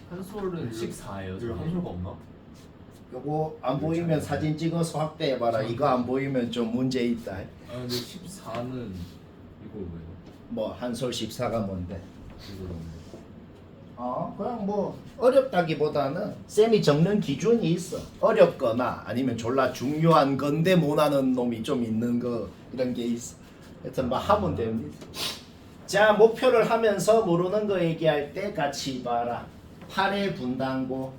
한솔은 14예요. 여기 한솔가 없나? 요거 안 보이면 사진 찍어서 확대해봐라. 이거 안 보이면 좀 문제 있다. 아 근데 14는 이거 왜요? 뭐 한솔 14가 뭔데? 이거 그냥 뭐 어렵다기보다는 쌤이 적는 기준이 있어. 어렵거나 아니면 졸라 중요한 건데 못하는 놈이 좀 있는 거 이런 게 있어. 하여튼 뭐 하면 됩니다. 자, 목표를 하면서 모르는 거 얘기할 때 같이 봐라. 8의 분당고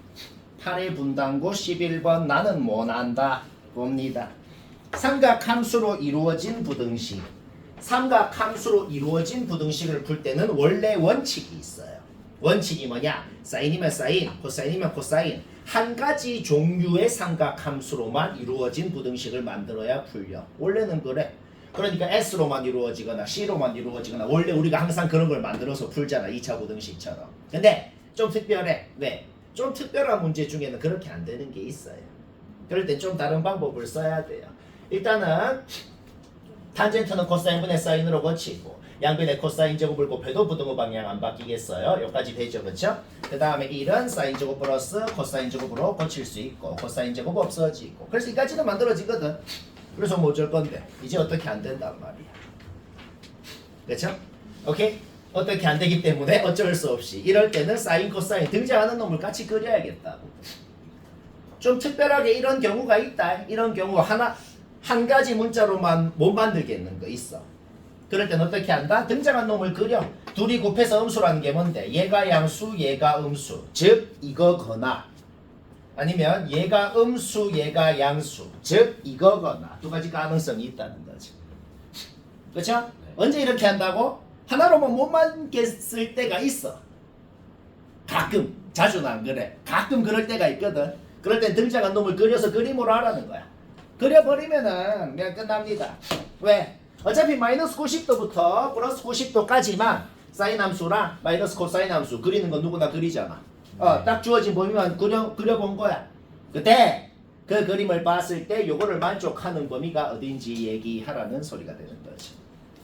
11번 나는 못한다 봅니다. 삼각함수로 이루어진 부등식. 삼각함수로 이루어진 부등식을 풀 때는 원래 원칙이 있어요. 원칙이 뭐냐? 사인이면 사인, 코사인이면 코사인. 한 가지 종류의 삼각함수로만 이루어진 부등식을 만들어야 풀려. 원래는 그래. 그러니까 S로만 이루어지거나 C로만 이루어지거나 원래 우리가 항상 그런 걸 만들어서 풀잖아. 2차 부등식처럼. 근데 좀 특별해. 왜? 좀 특별한 문제 중에는 그렇게 안 되는 게 있어요. 그럴 때 좀 다른 방법을 써야 돼요. 일단은 탄젠트는 코사인분의 사인으로 고치고 양변에 코사인 제곱을 곱해도 부등호 방향 안 바뀌겠어요. 여기까지 되죠. 그쵸? 그 다음에 1은 사인 제곱 플러스 코사인 제곱으로 고칠 수 있고 코사인 제곱 없어지고 그래서 이까지는 만들어지거든. 그래서 뭐 어쩔 건데 이제 어떻게 안 된단 말이야. 그쵸? 오케이? 어떻게 안 되기 때문에 어쩔 수 없이 이럴 때는 사인 코사인 등장하는 놈을 같이 그려야겠다고. 좀 특별하게 이런 경우가 있다. 이런 경우 한 가지 문자로만 못 만들겠는 거 있어. 그럴 땐 어떻게 한다? 등장한 놈을 그려. 둘이 곱해서 음수라는 게 뭔데? 얘가 양수, 얘가 음수. 즉 이거거나 아니면 얘가 음수, 얘가 양수. 즉 이거거나 두 가지 가능성이 있다는 거지. 그렇죠? 네. 언제 이렇게 한다고? 하나로만 못 만겠을 때가 있어. 가끔. 자주는 안 그래. 가끔 그럴 때가 있거든. 그럴 땐 등장한 놈을 그려서 그림으로 하라는 거야. 그려버리면은 그냥 끝납니다. 왜? 어차피 마이너스 90도부터 플러스 90도까지만 사인 함수랑 마이너스 코사인 함수 그리는 건 누구나 그리잖아. 딱 주어진 범위만 그려본 거야. 그때 그 그림을 봤을 때 요거를 만족하는 범위가 어딘지 얘기하라는 소리가 되는 거지.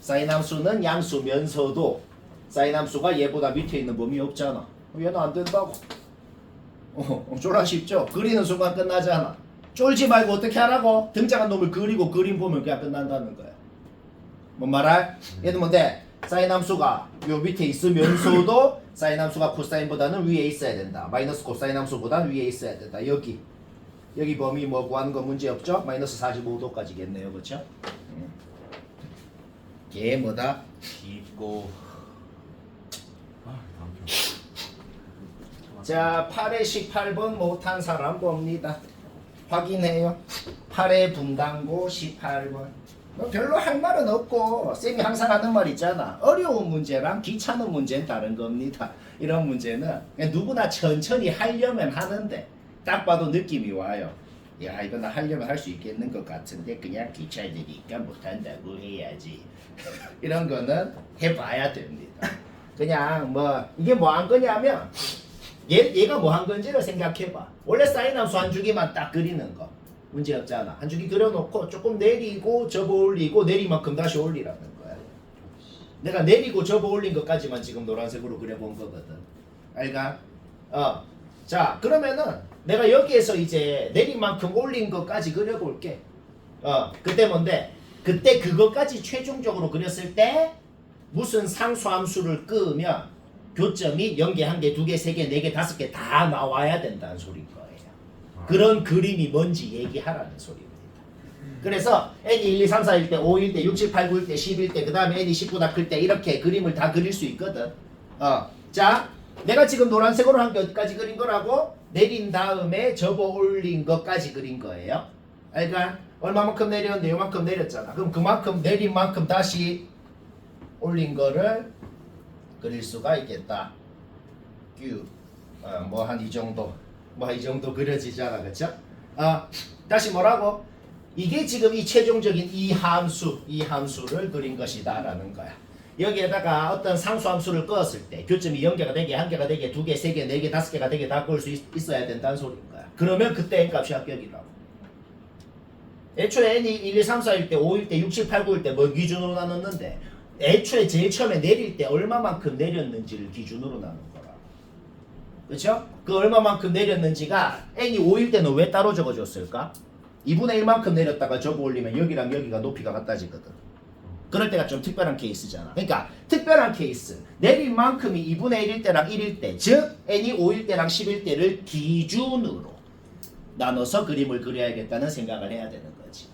사인 함수는 양수면서도 사인 함수가 얘보다 밑에 있는 범위 없잖아. 얘는 안 된다고. 졸라 쉽죠? 그리는 순간 끝나잖아. 쫄지 말고 어떻게 하라고? 등장한 놈을 그리고 그림 보면 그냥 끝난다는 거야. 뭔 말할? 얘는 뭔데? 사인 함수가 요 밑에 있으면서도 사인 함수가 코사인보다는 위에 있어야 된다. 마이너스 코사인 함수보다는 위에 있어야 된다. 여기 범위 뭐 구하는 거 문제 없죠? 마이너스 45도까지겠네요. 그렇죠? 걔 뭐다? 깊고 자, 8에 18번 못한 사람 봅니다. 확인해요. 8의 분당고 18번. 별로 할 말은 없고 쌤이 항상 하는 말 있잖아. 어려운 문제랑 귀찮은 문제는 다른 겁니다. 이런 문제는 그냥 누구나 천천히 하려면 하는데 딱 봐도 느낌이 와요. 야, 이거 나 하려면 할 수 있겠는 것 같은데 그냥 귀찮으니까 못한다고 해야지. 이런 거는 해봐야 됩니다. 그냥 뭐 이게 뭐 한 거냐면 얘가 뭐 한 건지를 생각해봐. 원래 사인 함수 한 주기만 딱 그리는 거 문제 없잖아. 한 주기 그려놓고 조금 내리고 접어 올리고 내리만큼 다시 올리라는 거야. 내가 내리고 접어 올린 것까지만 지금 노란색으로 그려본 거거든. 알가? 자, 그러면은 내가 여기에서 이제 내리만큼 올린 것까지 그려볼게. 그때 뭔데? 그때 그것까지 최종적으로 그렸을 때 무슨 상수함수를 끄면 교점이 0개, 1개, 2개, 3개, 4개, 5개 다 나와야 된다는 소리인 거예요. 그런 그림이 뭔지 얘기하라는 소리입니다. 그래서 n이 1, 2, 3, 4일 때, 5일 때, 6, 7, 8, 9일 때, 10일 때, 그 다음에 n이 10보다 클 때 이렇게 그림을 다 그릴 수 있거든. 자, 내가 지금 노란색으로 한 게 어디까지 그린 거라고? 내린 다음에 접어 올린 것까지 그린 거예요. 그러니까 얼마만큼 내렸는데 요만큼 내렸잖아. 그럼 그만큼 내린 만큼 다시 올린 거를 그릴 수가 있겠다. 뭐 한 이 정도. 뭐 이 정도 그려지잖아. 그쵸? 다시 뭐라고? 이게 지금 이 최종적인 이 함수를 그린 것이다 라는 거야. 여기에다가 어떤 상수함수를 끄었을 때 교점이 0개가 되게 1개가 되게 2개, 3개, 4개, 5개가 되게 다 그을 수 있어야 된다는 소리인 거야. 그러면 그때 n값이 합격이라고. 애초에 n이 1, 2, 3, 4일 때 5일 때 6, 7, 8, 9일 때 뭐 기준으로 나눴는데 애초에 제일 처음에 내릴 때 얼마만큼 내렸는지를 기준으로 나눈 거라. 그렇죠? 그 얼마만큼 내렸는지가 n이 5일 때는 왜 따로 적어줬을까? 2분의 1만큼 내렸다가 접어 올리면 여기랑 여기가 높이가 같아지거든. 그럴 때가 좀 특별한 케이스잖아. 그러니까 특별한 케이스. 내린 만큼이 2분의 1일 때랑 1일 때, 즉 n이 5일 때랑 10일 때를 기준으로 나눠서 그림을 그려야겠다는 생각을 해야 되는 거지.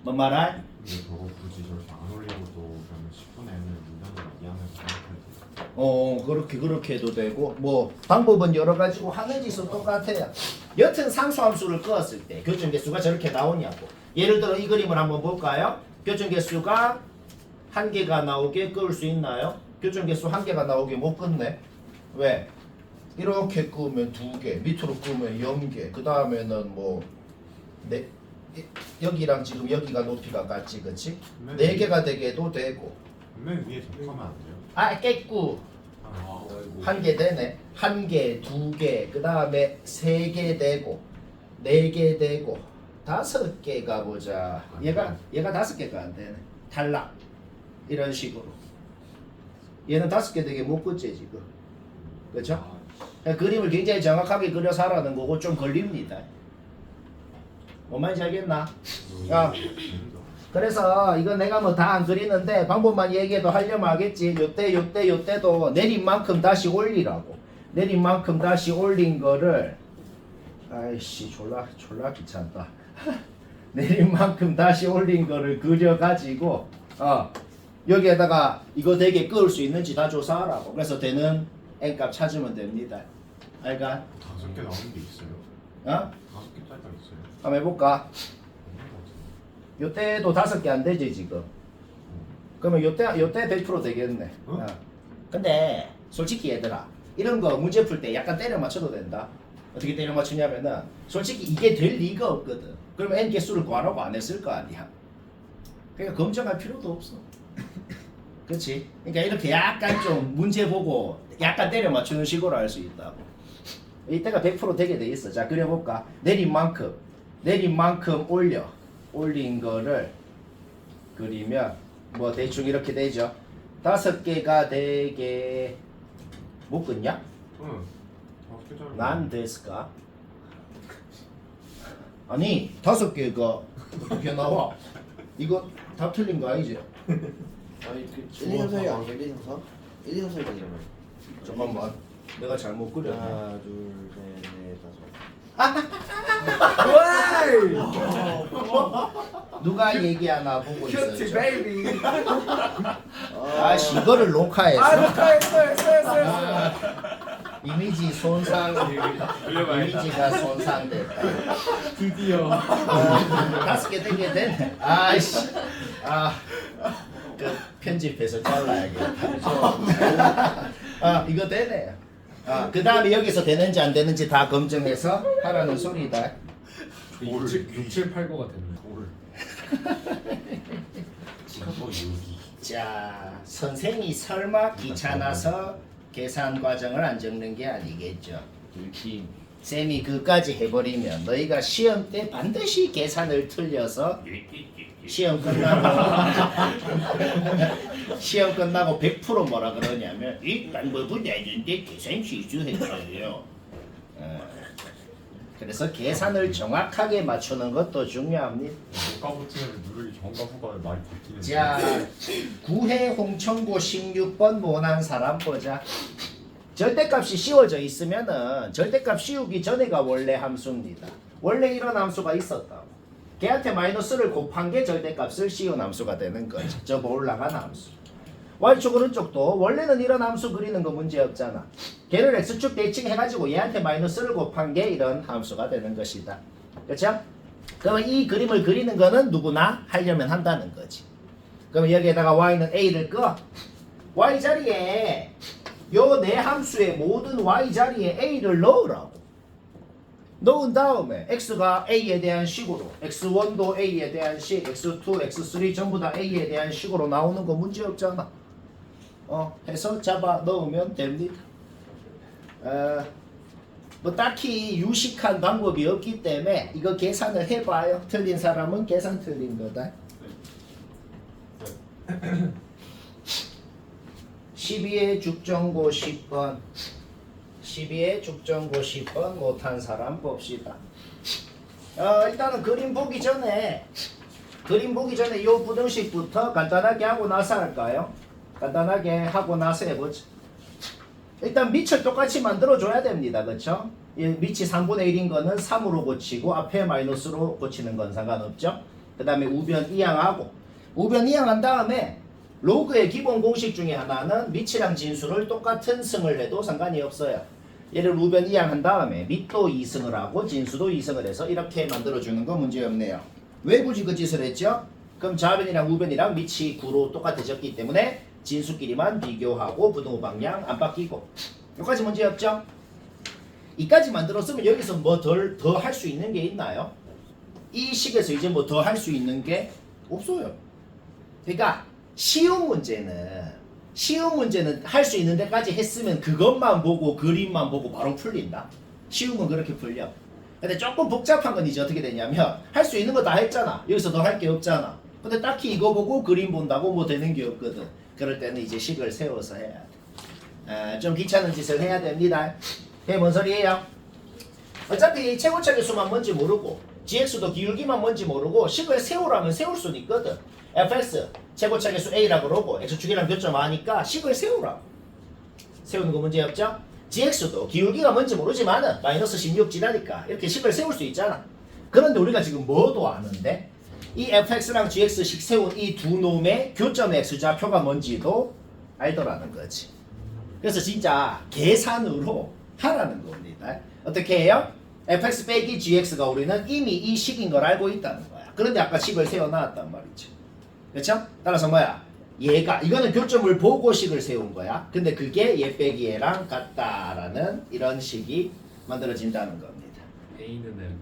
뭔 말할? 근데 저거 굳이 저렇게 안 올리고도 그러면 10분의 n을 문장으로 이해하면서 생각해도 그렇게 해도 되고 뭐 방법은 여러 가지고 하는 짓은 똑같아요. 여튼 상수함수를 그었을 때 교점계수가 저렇게 나오냐고. 예를 들어 이 그림을 한번 볼까요? 교점계수가 한 개가 나오게 그을 수 있나요? 교점계수 한 개가 나오게 못 긋네. 왜? 이렇게 그으면 2개, 밑으로 그으면 0개, 그 다음에는 뭐 여기랑 지금 여기가 높이가 같지, 그치? 네. 4개가 되게도 되고. 맨 위에 접하면 안 돼요? 아, 깨꾸. 아, 한 개 되네. 한 개, 2개, 그 다음에 3개 되고, 4개 되고, 5개가 보자. 얘가 5개가 안 되네. 탈락. 이런 식으로. 얘는 5개 되게 못 긋지 지금. 그렇죠? 그림을 굉장히 정확하게 그려서 하라는 거고 좀 걸립니다. 뭔 말인지 알겠나? 야, 그래서 이건 내가 뭐 다 안 그리는데 방법만 얘기해도 하려면 하겠지. 요때도 내린 만큼 다시 올리라고. 내린 만큼 다시 올린 거를 아이씨 졸라 귀찮다. 내린 만큼 다시 올린 거를 그려가지고 여기에다가 이거 되게 끄을 수 있는지 다 조사하라고. 그래서 되는 n값 찾으면 됩니다. 알까? 5개 나오는 게 있어요? 어? 5개짜리가 있어요? 한번 해볼까? 없는 것 같은데. 요때도 5개 안 되지 지금. 그러면 요때 100% 되겠네. 어? 근데 솔직히 얘들아 이런 거 문제 풀 때 약간 때려 맞춰도 된다. 어떻게 때려 맞추냐면은 솔직히 이게 될 리가 없거든. 그러면 n 개수를 구하라고 안 했을 거 아니야. 그러니까 검증할 필요도 없어. 그렇지? 그러니까 이렇게 약간 좀 문제 보고 약간 때려 맞추는 식으로 할 수 있다고. 이때가 100% 되게 돼 있어. 자 그려볼까? 내린 만큼 올린 거를 그리면 뭐 대충 이렇게 되죠. 5개가 되게 못 긋냐? 응. 5개짜리. 난 됐을까? 아니 5개가 어떻게 나와? 이거 다 틀린 거 아니지? 아니 그 1, 2, 3, 4가 아니야 1, 2, 3, 4? 1, 2, 3, 4가 되잖아요. 잠깐만 내가 잘못 그렸네. 하나 둘셋넷 누가 얘기하나 보고 큐티 있었죠. 베이비. 아씨 이거를 녹화해서 했어. 이미지 손상 이미지가 손상됐다. 드디어. 5개 되게 되네. 아이씨 그 편집해서 잘라야겠다. 이거 되네. 그 다음에 여기서 되는지 안 되는지 다 검증해서 하라는 소리다. 6789가 됐네. 올. 뭐 6이. 자, 선생이 설마 귀찮아서 계산 과정을 안 적는 게 아니겠죠. 쌤이 그까지 해버리면 너희가 시험 때 반드시 계산을 틀려서 시험 끝나고 100% 뭐라 그러냐면 이 방법은 아닌데 계산 실수했어요. 그래서 계산을 정확하게 맞추는 것도 중요합니다. 고가 버튼을 누르기 전과 후가 많이 바뀌는. 자, 9회 홍천고 16번 모난 사람 보자. 절대값이 씌워져 있으면은 절대값 씌우기 전에가 원래 함수입니다. 원래 이런 함수가 있었다고. 걔한테 마이너스를 곱한 게 절대값을 씌운 함수가 되는 거죠. 저 올라간 함수. Y축 오른쪽도 원래는 이런 함수 그리는 거 문제 없잖아. 걔를 X축 대칭 해가지고 얘한테 마이너스를 곱한 게 이런 함수가 되는 것이다. 그렇죠? 그러면 이 그림을 그리는 거는 누구나 하려면 한다는 거지. 그럼 여기에다가 Y는 A를 꺼. Y 자리에 요 네 함수의 모든 Y 자리에 A를 넣으라고. 넣은 다음에 X가 A에 대한 식으로 X1도 A에 대한 식, X2, X3 전부 다 A에 대한 식으로 나오는 거 문제 없잖아. 해서 잡아 넣으면 됩니다. 뭐 딱히 유식한 방법이 없기 때문에 이거 계산을 해봐요. 틀린 사람은 계산 틀린 거다. 12의 죽정고 10번 12에 죽전고 10번 못한 사람 봅시다. 일단은 그림 보기 전에 이 부등식부터 간단하게 하고 나서 할까요? 간단하게 하고 나서 해보죠. 일단 밑을 똑같이 만들어줘야 됩니다. 그쵸? 밑이 3분의 1인 거는 3으로 고치고 앞에 마이너스로 고치는 건 상관없죠. 그 다음에 우변 이항하고 우변 이항한 다음에 로그의 기본 공식 중에 하나는 밑이랑 진수를 똑같은 승을 해도 상관이 없어요. 얘를 우변 이항한 다음에 밑도 2승을 하고 진수도 2승을 해서 이렇게 만들어주는 거 문제없네요. 왜 굳이 그 짓을 했죠? 그럼 좌변이랑 우변이랑 밑이 9로 똑같아졌기 때문에 진수끼리만 비교하고 부등호 방향 안 바뀌고 여기까지 문제없죠? 이까지 만들었으면 여기서 뭐 더 할 수 있는 게 있나요? 이 식에서 이제 뭐 더 할 수 있는 게 없어요. 그러니까 쉬운 문제는 할 수 있는 데까지 했으면 그것만 보고 그림만 보고 바로 풀린다. 쉬운 건 그렇게 풀려. 근데 조금 복잡한 건 이제 어떻게 되냐면 할 수 있는 거 다 했잖아. 여기서 더 할 게 없잖아. 근데 딱히 이거 보고 그림 본다고 뭐 되는 게 없거든. 그럴 때는 이제 식을 세워서 해야 돼. 좀 귀찮은 짓을 해야 됩니다. 그게 뭔 소리예요? 어차피 최고차 계수만 뭔지 모르고 gx도 기울기만 뭔지 모르고 식을 세우라면 세울 수는 있거든. fx 최고차 계수 a라고 그러고 x축이랑 교점 아니까 식을 세우라. 세우는 거 문제 없죠? gx도 기울기가 뭔지 모르지만은 마이너스 16지라니까 이렇게 식을 세울 수 있잖아. 그런데 우리가 지금 뭐도 아는데 이 fx랑 gx식 세운 이 두 놈의 교점의 x좌표가 뭔지도 알더라는 거지. 그래서 진짜 계산으로 하라는 겁니다. 어떻게 해요? fx 빼기 gx가 우리는 이미 이 식인 걸 알고 있다는 거야. 그런데 아까 식을 세워놨단 말이죠. 그렇죠? 따라서 뭐야? 얘가 이거는 교점을 보고 식을 세운 거야. 근데 그게 얘 빼기 얘랑 같다라는 이런 식이 만들어진다는 겁니다. A는 M.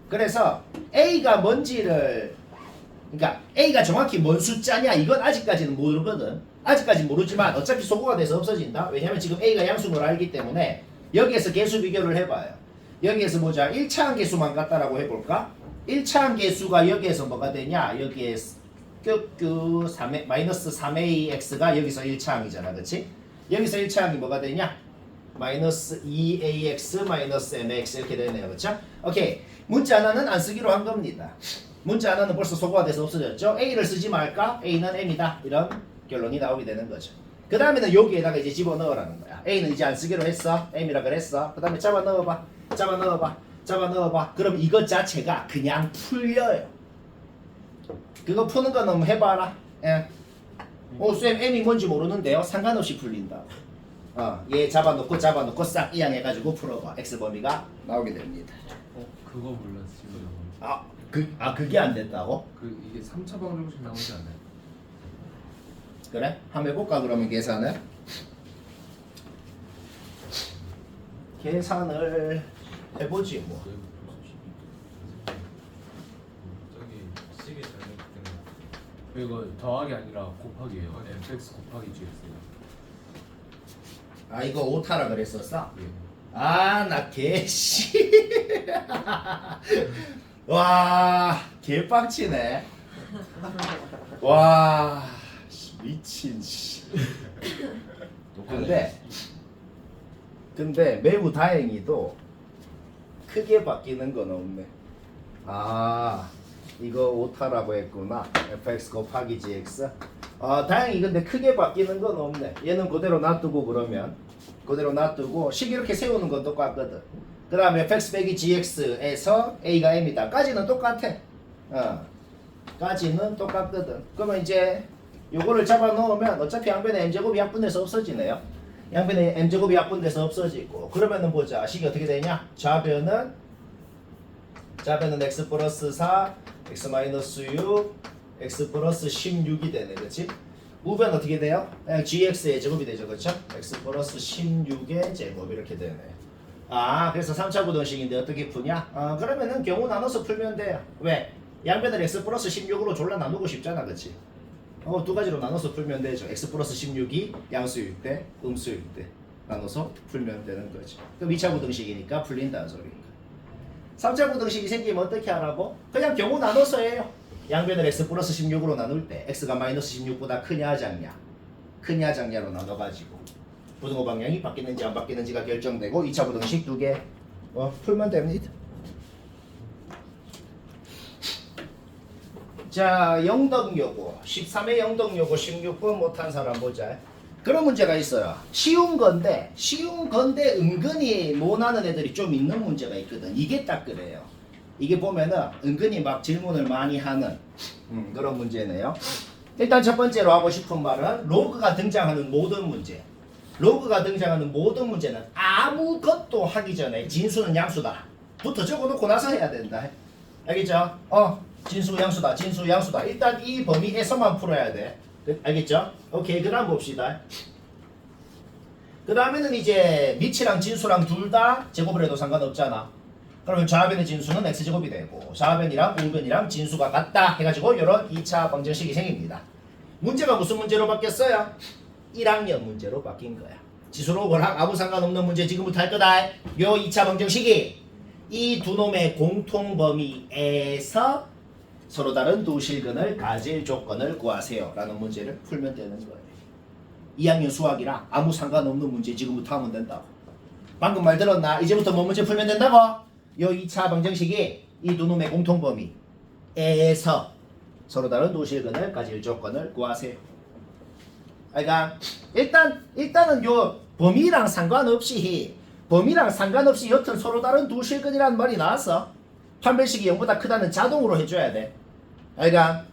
그래서 A가 뭔지를 그러니까 A가 정확히 뭔 숫자냐 이건 아직까지는 모르거든. 아직까지 모르지만 어차피 소거가 돼서 없어진다. 왜냐면 지금 A가 양수인 걸 알기 때문에 여기에서 개수 비교를 해봐요. 여기에서 보자. 1차항 개수만 같다라고 해볼까? 1차항 개수가 여기에서 뭐가 되냐? 여기에 마이너스 3ax가 여기서 1차항이잖아. 그치? 여기서 1차항이 뭐가 되냐? 마이너스 2ax 마이너스 mx 이렇게 되네요. 그렇죠? 오케이. 문자 하나는 안 쓰기로 한 겁니다. 문자 하나는 벌써 소거가 돼서 없어졌죠. a를 쓰지 말까? a는 m이다. 이런 결론이 나오게 되는 거죠. 그 다음에는 여기에다가 이제 집어넣으라는 거야. a는 이제 안 쓰기로 했어. m이라 그랬어. 그 다음에 잡아 넣어봐. 그럼 이것 자체가 그냥 풀려요. 그거 푸는 거 너무 해봐라. 예. 쌤 m이 뭔지 모르는데요. 상관없이 풀린다. 얘 잡아놓고 싹 이항해가지고 풀어봐. x 범위가 나오게 됩니다. 그거 몰랐어요. 그게 안 됐다고? 이게 3차 방정식 나오지 않아요? 그래? 한번 해볼까 그러면 계산을? 계산을 해보지 뭐. 저기 식이 잘못된 거. 이거 더하기 아니라 곱하기예요. fx 곱하기 gx예요. 이거 오타라 그랬었어? 예. 나 개씨. 와, 개빡치네. 와, 미친 씨. 근데 매우 다행히도 크게 바뀌는 건 없네. 이거 오타라고 했구나. fx 곱하기 gx. 다행히 근데 크게 바뀌는 건 없네. 얘는 그대로 놔두고 그러면 그대로 놔두고 식 이렇게 세우는 건 똑같거든. 그 다음에 fx 빼기 gx에서 a가 m이다. 까지는 똑같아. 까지는 똑같거든. 그러면 이제 요거를 잡아 넣으면 어차피 양변에 m제곱이 약분돼서 없어지네요. 양변에 m제곱이 약분돼서 없어지고 그러면은 보자. 식이 어떻게 되냐? 좌변은 x 플러스 4 x 마이너스 6 x 플러스 16이 되네. 그치? 우변 어떻게 돼요? gx의 제곱이 되죠. 그쵸? x 플러스 16의 제곱 이렇게 되네. 그래서 3차 부등식인데 어떻게 푸냐? 그러면은 경우 나눠서 풀면 돼요. 왜? 양변을 x 플러스 16으로 졸라 나누고 싶잖아. 그치? 두 가지로 나눠서 풀면 되죠. x 플러스 16이 양수일 때, 음수일 때 나눠서 풀면 되는 거지. 그럼 2차 부등식이니까 풀린다는 소리니까. 3차 부등식이 생기면 어떻게 하라고? 그냥 경우 나눠서 해요. 양변을 x 플러스 16으로 나눌 때 x가 마이너스 16보다 크냐 작냐? 크냐 작냐로 나눠가지고 부등호 방향이 바뀌는지 안 바뀌는지가 결정되고 2차 부등식 2개 풀면 됩니다. 자, 영덕요고 13회 영덕요고 16번 못한 사람 보자. 그런 문제가 있어요. 쉬운 건데 은근히 못하는 애들이 좀 있는 문제가 있거든. 이게 딱 그래요. 이게 보면은 은근히 막 질문을 많이 하는 그런 문제네요. 일단 첫 번째로 하고 싶은 말은 로그가 등장하는 모든 문제. 로그가 등장하는 모든 문제는 아무것도 하기 전에 진수는 양수다 부터 적어놓고 나서 해야 된다. 알겠죠? 진수 양수다. 진수 양수다. 일단 이 범위에서만 풀어야 돼. 알겠죠? 오케이. 그 다음 봅시다. 그 다음에는 이제 밑이랑 진수랑 둘 다 제곱을 해도 상관없잖아. 그러면 좌변의 진수는 x제곱이 되고 좌변이랑 우변이랑 진수가 같다 해가지고 이런 2차 방정식이 생깁니다. 문제가 무슨 문제로 바뀌었어요? 1학년 문제로 바뀐 거야. 지수로 워낙 아무 상관없는 문제 지금부터 할 거다. 요 2차 방정식이 이 두 놈의 공통 범위에서 서로 다른 두 실근을 가질 조건을 구하세요 라는 문제를 풀면 되는 거예요. 2학년 수학이랑 아무 상관없는 문제 지금부터 하면 된다고. 방금 말 들었나? 이제부터 뭐 문제 풀면 된다고? 요 2차 방정식이 이 두 놈의 공통 범위에서 서로 다른 두 실근을 가질 조건을 구하세요. 그러니까 일단은 요 범위랑 상관없이 여튼 서로 다른 두 실근이라는 말이 나왔어. 판별식이 0보다 크다는 자동으로 해줘야 돼. 그러니까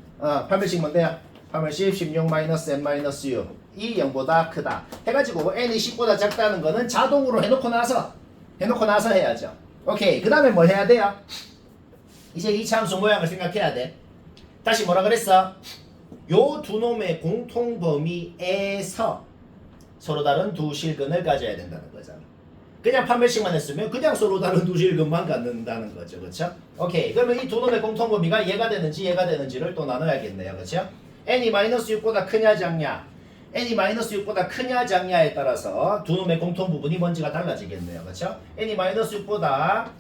판별식 뭔데요? 판별식 16-n-6 이 0보다 크다 해가지고 n이 10보다 작다는 거는 자동으로 해놓고 나서 해야죠. 오케이. 그 다음에 뭘 해야 돼요? 이제 이 함수 모양을 생각해야 돼. 다시 뭐라 그랬어? 요 두 놈의 공통 범위에서 서로 다른 두 실근을 가져야 된다는 거잖아. 그냥 판별식만 했으면 그냥 서로 다른 두 실근만 갖는다는 거죠. 그렇죠? 오케이. 그러면 이 두 놈의 공통 범위가 얘가 되는지를 또 나눠야겠네요. 그렇죠? n이 -6보다 크냐 작냐 n이 -6보다 크냐 작냐에 따라서 두 놈의 공통 부분이 뭔지가 달라지겠네요. 그렇죠? n이 -6보다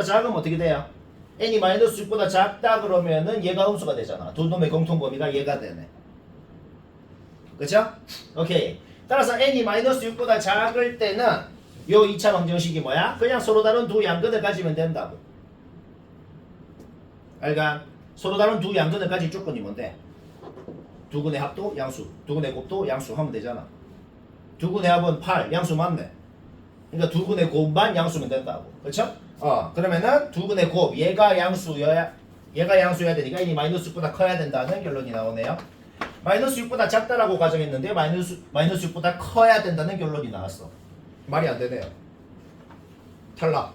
작으면 어떻게 돼요? n이 -6보다 작다 그러면은 얘가 음수가 되잖아. 두 놈의 공통 범위가 얘가 되네. 그쵸? 오케이. 따라서 n이 -6보다 작을 때는 요 2차 방정식이 뭐야? 그냥 서로 다른 두 양근을 가지면 된다고. 그러니까 서로 다른 두 양근을 가질 조건이 뭔데? 두근의 합도 양수, 두근의 곱도 양수 하면 되잖아. 두근의 합은 8, 양수 맞네. 그러니까 두근의 곱만 양수면 된다고. 그렇죠? 그러면은 두근의 곱 얘가 양수여야 되니까 n이 -6보다 커야 된다는 결론이 나오네요. -6보다 작다라고 가정했는데 -6보다 커야 된다는 결론이 나왔어. 말이 안 되네요. 탈락.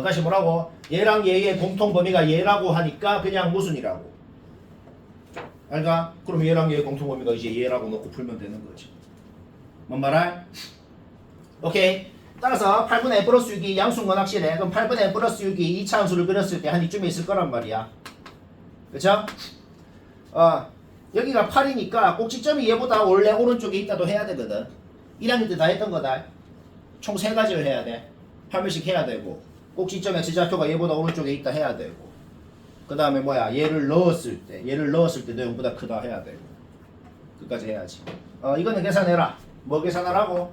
다시 뭐라고? 얘랑 얘의 공통 범위가 얘라고 하니까 그냥 무슨이라고. 그러니까 그럼 얘랑 얘의 공통 범위가 이제 얘라고 놓고 풀면 되는 거지. 뭔 말할? 오케이. 따라서 8분의 n 플러스 6이 양수인 건 확실해. 그럼 8분의 n 플러스 6이 2차 함수를 그렸을 때 한 이쯤에 있을 거란 말이야. 그쵸? 여기가 8이니까 꼭지점이 얘보다 원래 오른쪽에 있다도 해야 되거든. 1학년 때 다 했던 거다. 총 3가지를 해야 돼. 판별식 해야 되고 꼭지점의 지좌표가 얘보다 오른쪽에 있다 해야 되고 그 다음에 뭐야 얘를 넣었을 때 너 0보다 크다 해야 되고 끝까지 해야지. 이거는 계산해라. 뭐 계산하라고?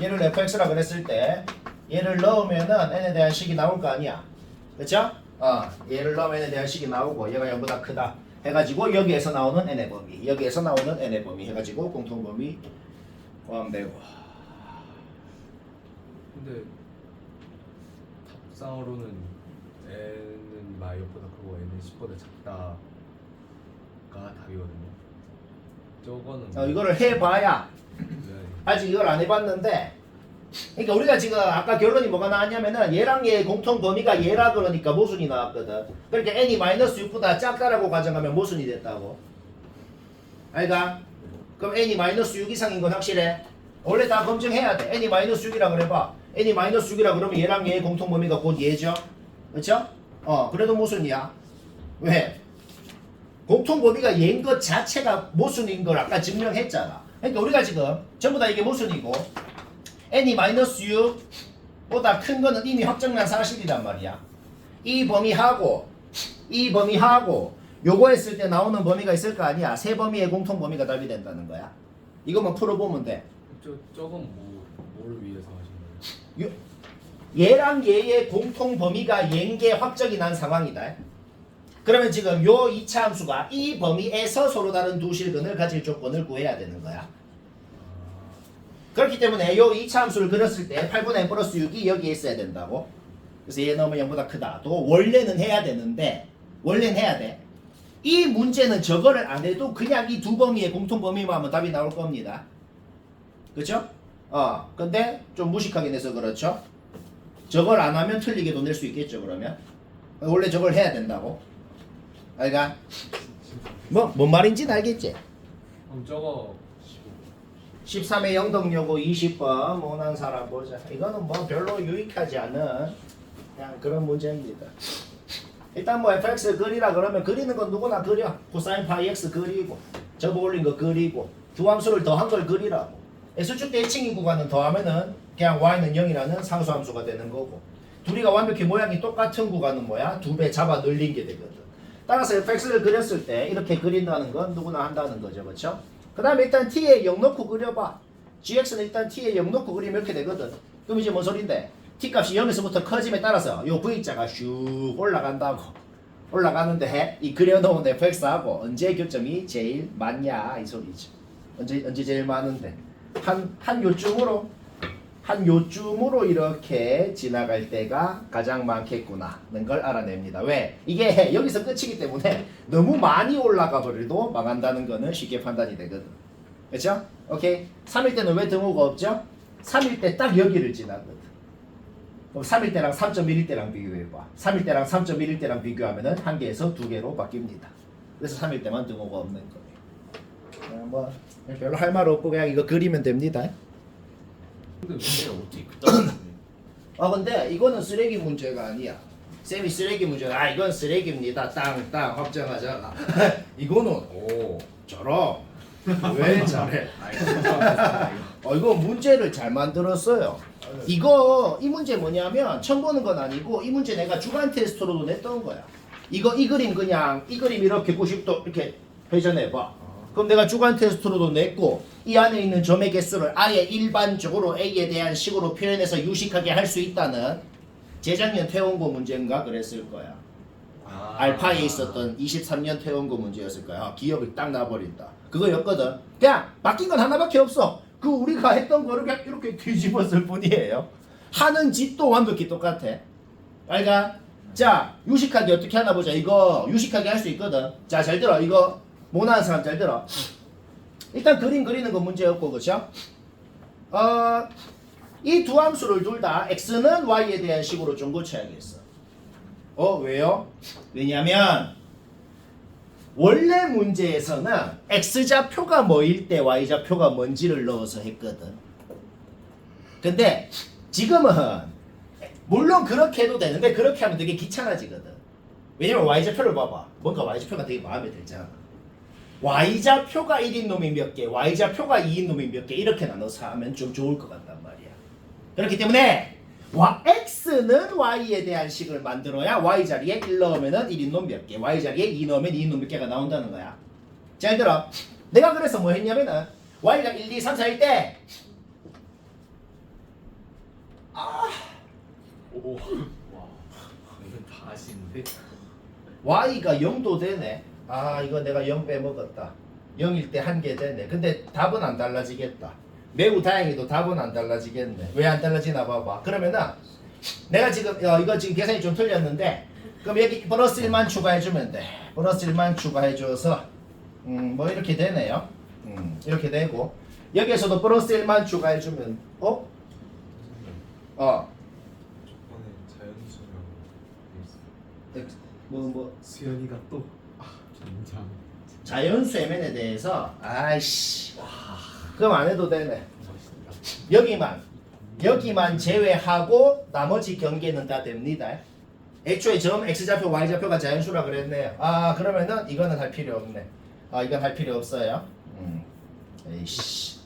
얘를 fx라 그랬을 때 얘를 넣으면은 n에 대한 식이 나올 거 아니야. 그쵸? 얘를 넣으면 n에 대한 식이 나오고 얘가 0보다 크다 해가지고 여기에서 나오는 n의 범위 해가지고 공통범위 포함되고. 근데 답상으로는 n은 마이보다 크고 n은 10보다 작다가 답이거든요. 저거는 이거를 해봐야 네. 아직 이걸 안 해봤는데 그러니까 우리가 지금 아까 결론이 뭐가 나왔냐면은 얘랑 얘의 공통 범위가 얘라 그러니까 모순이 나왔거든. 그러니까 n이 -6보다 작다라고 가정하면 모순이 됐다고. 그러니까 그럼 n이 -6 이상인 건 확실해. 원래 다 검증해야 돼. n이 -6이라 그래봐. n이 -6이라 그러면 얘랑 얘의 공통 범위가 곧 얘죠. 그렇죠? 그래도 모순이야. 왜? 공통 범위가 얘인 것 자체가 모순인 걸 아까 증명했잖아. 그러니까 우리가 지금 전부 다 이게 모순이고 n이 -6보다 큰 거는 이미 확정난 사실이란 말이야. 이 범위하고 요거 했을 때 나오는 범위가 있을 거 아니야. 세 범위의 공통 범위가 답이 된다는 거야. 이것만 풀어보면 돼. 저건 뭘 위해서 하신 거예요? 얘랑 얘의 공통 범위가 얘인게 확정이 난 상황이다. 그러면 지금 요 2차 함수가 이 범위에서 서로 다른 두 실근을 가질 조건을 구해야 되는 거야. 그렇기 때문에 요 2차 함수를 그렸을 때 8분의 n 플러스 6이 여기에 있어야 된다고. 그래서 얘 너무 0보다 크다. 또 원래는 해야 되는데 원래는 해야 돼. 이 문제는 저거를 안 해도 그냥 이 두 범위의 공통 범위만 하면 답이 나올 겁니다. 그렇죠? 근데 좀 무식하게 내서 그렇죠. 저걸 안 하면 틀리게도 낼 수 있겠죠. 그러면 원래 저걸 해야 된다고. 알가? 뭔 말인지는 알겠지? 그럼 저거 13의 영덕여고 20번 못난 사람 보자. 이거는 뭐 별로 유익하지 않은 그냥 그런 문제입니다. 일단 뭐 fx 그리라 그러면 그리는 건 누구나 그려. 코사인 파이 x 그리고 접어 올린 거 그리고 두 함수를 더한 걸 그리라고. x축 대칭인 구간은 더하면은 그냥 y는 0이라는 상수함수가 되는 거고, 둘이가 완벽히 모양이 똑같은 구간은 뭐야? 2배 잡아 늘린 게 되거든. 따라서 fx를 그렸을 때 이렇게 그린다는 건 누구나 한다는 거죠. 그렇죠? 그 다음에 일단 t에 0 넣고 그려봐. gx는 일단 t에 0 넣고 그리면 이렇게 되거든. 그럼 이제 뭔 소린데? t 값이 0에서부터 커짐에 따라서 요 v자가 슉 올라간다고. 올라가는데 이 그려놓은 fx하고 언제 교점이 제일 많냐 이 소리죠. 언제 제일 많은데 한 요쯤으로 이렇게 지나갈 때가 가장 많겠구나는 걸 알아냅니다. 왜? 이게 여기서 끝이기 때문에 너무 많이 올라가 버려도 망한다는 거는 쉽게 판단이 되거든. 그렇죠? 오케이. 3일 때는 왜 등호가 없죠? 3일 때 딱 여기를 지나거든. 그럼 3일 때랑 3.1일 때랑 비교해봐. 3일 때랑 3.1일 때랑 비교하면은 한 개에서 두 개로 바뀝니다. 그래서 3일 때만 등호가 없는 거예요. 뭐 별로 할 말 없고 그냥 이거 그리면 됩니다. 근데 문제가 어떻게 그따위 근데 이거는 쓰레기 문제가 아니야. 쌤이 쓰레기 문제가 이건 쓰레기입니다. 땅 확정하잖아. 이거는 저런 왜 잘해? 이거 문제를 잘 만들었어요. 이 문제 뭐냐면 처음 보는 건 아니고 이 문제 내가 주간 테스트로도 냈던 거야. 이 그림 이렇게 90도 이렇게 회전해봐. 그럼 내가 주간 테스트로도 냈고 이 안에 있는 점의 개수를 아예 일반적으로 A에 대한 식으로 표현해서 유식하게 할 수 있다는 재작년 퇴원고 문제인가 그랬을 거야. 알파에 있었던 23년 퇴원고 문제였을 거야. 기억을 딱 놔버린다. 그거였거든. 그냥 바뀐 건 하나밖에 없어. 그 우리가 했던 거를 그냥 이렇게 뒤집었을 뿐이에요. 하는 짓도 완벽히 똑같아. 알가? 자, 유식하게 어떻게 하나 보자. 이거 유식하게 할 수 있거든. 자, 잘 들어. 이거 못하는 사람 잘 들어. 일단 그림 그리는 건 문제였고, 그쵸? 이 두 함수를 둘 다 x는 y에 대한 식으로 좀 고쳐야겠어. 왜요? 왜냐면 원래 문제에서는 x좌표가 뭐일 때 y좌표가 뭔지를 넣어서 했거든. 근데 지금은 물론 그렇게 해도 되는데 그렇게 하면 되게 귀찮아지거든. 왜냐면 y좌표를 봐봐. 뭔가 y좌표가 되게 마음에 들잖아. y좌표가 1인 놈이 몇 개, y좌표가 2인 놈이 몇 개 이렇게 나눠서 하면 좀 좋을 것 같단 말이야. 그렇기 때문에 x는 y에 대한 식을 만들어야 y 자리에 1 넣으면 1인 놈 몇 개, y 자리에 2 넣으면 2인 놈 몇 개가 나온다는 거야. 잘 들어. 내가 그래서 뭐 했냐면은 y가 1, 2, 3, 4일 때 와 이건 다 아시는데? y가 0도 되네. 이거 내가 0 빼먹었다. 0일 때 한 개 되네. 근데 답은 안 달라지겠다. 매우 다행히도 답은 안 달라지겠네. 왜 안 달라지나 봐봐. 그러면은 내가 지금 이거 지금 계산이 좀 틀렸는데 그럼 여기 플러스 1만 추가해주면 돼. 플러스 1만 추가해줘서 뭐 이렇게 되네요. 이렇게 되고 여기에서도 플러스 1만 추가해주면 저번에 자연수라고 뭐 수연이가 또 긴장. 자연수 MN에 대해서 그럼 안 해도 되네. 여기만 제외하고 나머지 경계는 다 됩니다. 애초에 점 x좌표 y좌표가 자연수라 그랬네요. 그러면은 이거는 할 필요 없네. 이건 할 필요 없어요. 에이씨.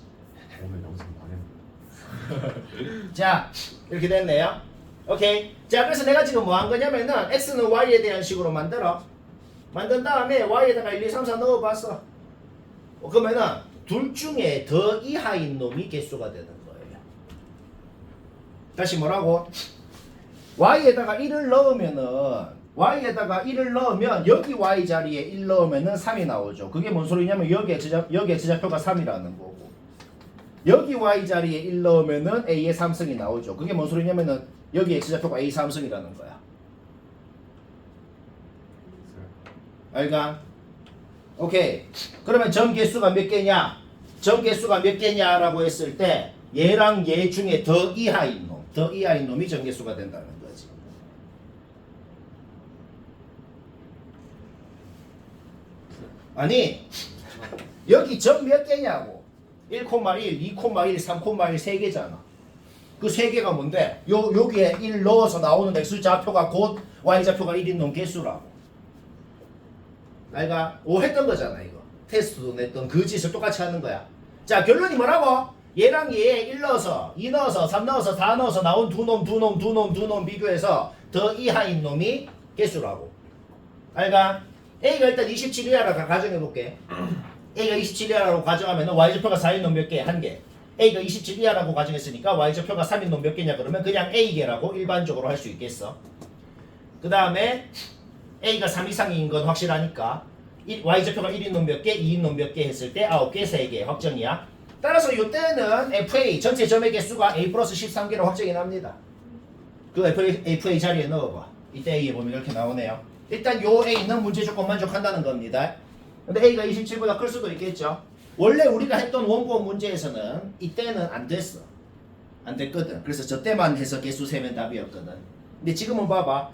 오늘 영상 망했네. 자, 이렇게 됐네요. 오케이. 자, 그래서 내가 지금 뭐 한 거냐면은 x는 y에 대한 식으로 만든 다음에 y에다가 1, 2, 3, 4 넣어봤어. 그러면은 둘 중에 더 이하인 놈이 개수가 되는 거예요. 다시 뭐라고? y에다가 1을 넣으면 여기 y 자리에 1 넣으면은 3이 나오죠. 그게 뭔 소리냐면 여기 x좌표가 3이라는 거고, 여기 y 자리에 1 넣으면은 a의 3승이 나오죠. 그게 뭔 소리냐면은 여기 x좌표가 a 3승이라는 거야. 알가? 오케이. 그러면 점 개수가 몇 개냐? 점 개수가 몇 개냐라고 했을 때 얘랑 얘 중에 더 이하인 놈이 점 개수가 된다는 거지. 아니 여기 점 몇 개냐고. 1,1, 2,1, 3,1 3개잖아. 그 3개가 뭔데? 여기에 1 넣어서 나오는 x좌표가 곧 y좌표가 1인 놈 개수라고. 내가 오했던 거잖아. 이거 테스트도 냈던 그 짓을 똑같이 하는 거야. 자, 결론이 뭐라고? 얘랑 얘 1 넣어서 2 넣어서 3 넣어서 4 넣어서 나온 두 놈 비교해서 더 이하인 놈이 개수라고. 알가? A가 일단 27이라고 가정해볼게. A가 27이라고 가정하면 y좌표가 4인 놈 몇 개? 한 개. A가 27이라고 가정했으니까 y좌표가 3인 놈 몇 개냐 그러면 그냥 A개라고 일반적으로 할 수 있겠어. 그 다음에 A가 3 이상인 건 확실하니까 y좌표가 1인 놈 몇 개, 2인 놈 몇 개 했을 때 9개, 3개 확정이야. 따라서 이때는 FA 전체 점의 개수가 A 플러스 13개로 확정이 납니다. 그 FA 자리에 넣어봐. 이때 A에 보면 이렇게 나오네요. 일단 요 A는 문제 조건 만족한다는 겁니다. 근데 A가 27보다 클 수도 있겠죠. 원래 우리가 했던 원본 문제에서는 이때는 안 됐어. 안 됐거든. 그래서 저 때만 해서 개수 세면 답이었거든. 근데 지금은 봐봐.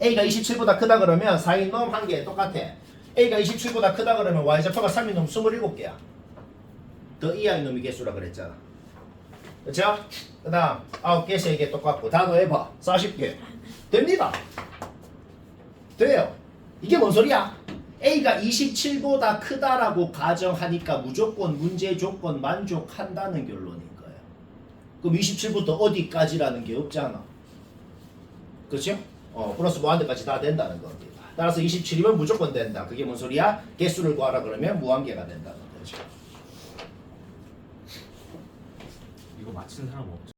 A가 27보다 크다 그러면 4인 놈 1개 똑같아. A가 27보다 크다 그러면 y좌표가 3인 놈 27개야. 더 이하인 놈이 개수라 그랬잖아. 그렇죠? 그 다음 9개 3개 똑같고 다 더해봐. 40개. 됩니다. 돼요. 이게 뭔 소리야? A가 27보다 크다라고 가정하니까 무조건 문제 조건 만족한다는 결론인 거예요. 그럼 27부터 어디까지라는 게 없잖아. 그렇죠? 플러스 무한대까지 다 된다는 겁니다. 따라서 27이면 무조건 된다. 그게 뭔 소리야? 개수를 구하라 그러면 무한개가 된다는 거죠. 이거 맞힌 사람 없죠?